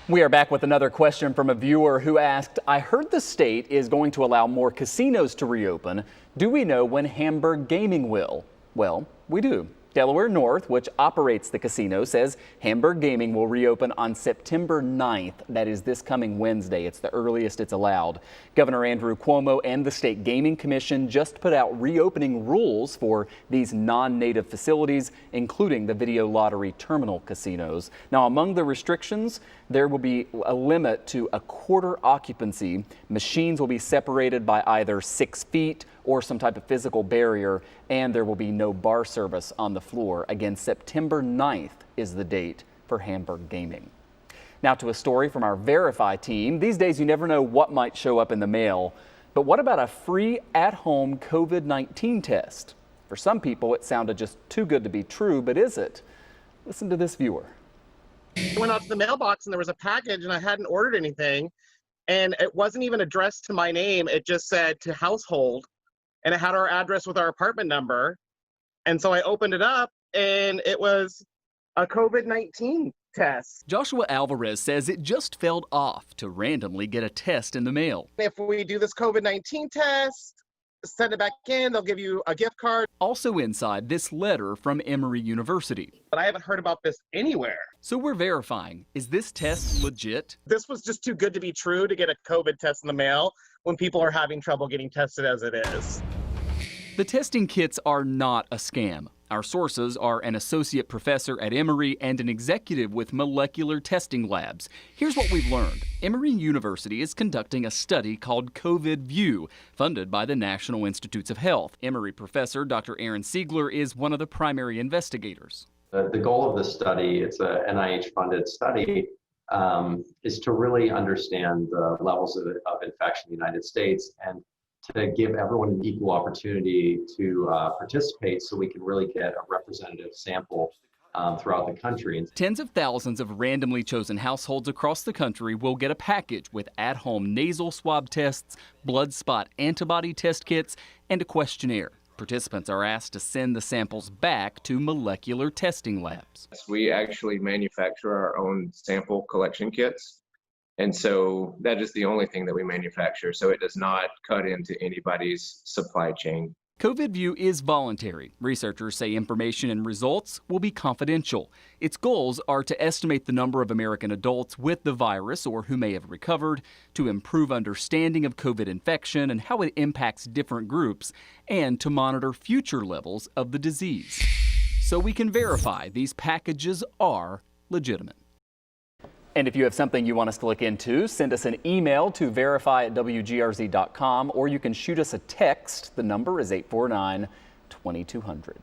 We are back with another question from a viewer who asked, I heard the state is going to allow more casinos to reopen. Do we know when Hamburg Gaming will? Well, we do. Delaware North, which operates the casino, says Hamburg Gaming will reopen on September 9th. That is this coming Wednesday. It's the earliest it's allowed. Governor Andrew Cuomo and the State Gaming Commission just put out reopening rules for these non-native facilities, including the video lottery terminal casinos. Now, among the restrictions, there will be a limit to a quarter occupancy. Machines will be separated by either 6 feet or some type of physical barrier, and there will be no bar service on the floor. Again, September 9th is the date for Hamburg Gaming. Now to a story from our Verify team. These days you never know what might show up in the mail, but what about a free at-home COVID-19 test? For some people it sounded just too good to be true, but is it? Listen to this viewer. I went out to the mailbox and there was a package and I hadn't ordered anything, and it wasn't even addressed to my name. It just said to household, and it had our address with our apartment number. And so I opened it up and it was a COVID-19 test. Joshua Alvarez says it just felt off to randomly get a test in the mail. If we do this COVID-19 test, send it back in, they'll give you a gift card. Also inside, this letter from Emory University. But I haven't heard about this anywhere. So we're verifying, is this test legit? This was just too good to be true to get a COVID test in the mail when people are having trouble getting tested as it is. The testing kits are not a scam. Our sources are an associate professor at Emory and an executive with molecular testing labs. Here's what we've learned. Emory University is conducting a study called COVID View, funded by the National Institutes of Health. Emory professor Dr. Aaron Siegler is one of the primary investigators. The goal of this study, it's a NIH-funded study, is to really understand the levels of infection in the United States and to give everyone an equal opportunity to participate so we can really get a representative sample throughout the country. Tens of thousands of randomly chosen households across the country will get a package with at-home nasal swab tests, blood spot antibody test kits, and a questionnaire. Participants are asked to send the samples back to molecular testing labs. We actually manufacture our own sample collection kits. And so that is the only thing that we manufacture, so it does not cut into anybody's supply chain. COVID View is voluntary. Researchers say information and results will be confidential. Its goals are to estimate the number of American adults with the virus or who may have recovered, to improve understanding of COVID infection and how it impacts different groups, and to monitor future levels of the disease. So we can verify these packages are legitimate. And if you have something you want us to look into, send us an email to verify@wgrz.com, or you can shoot us a text. The number is 849-2200.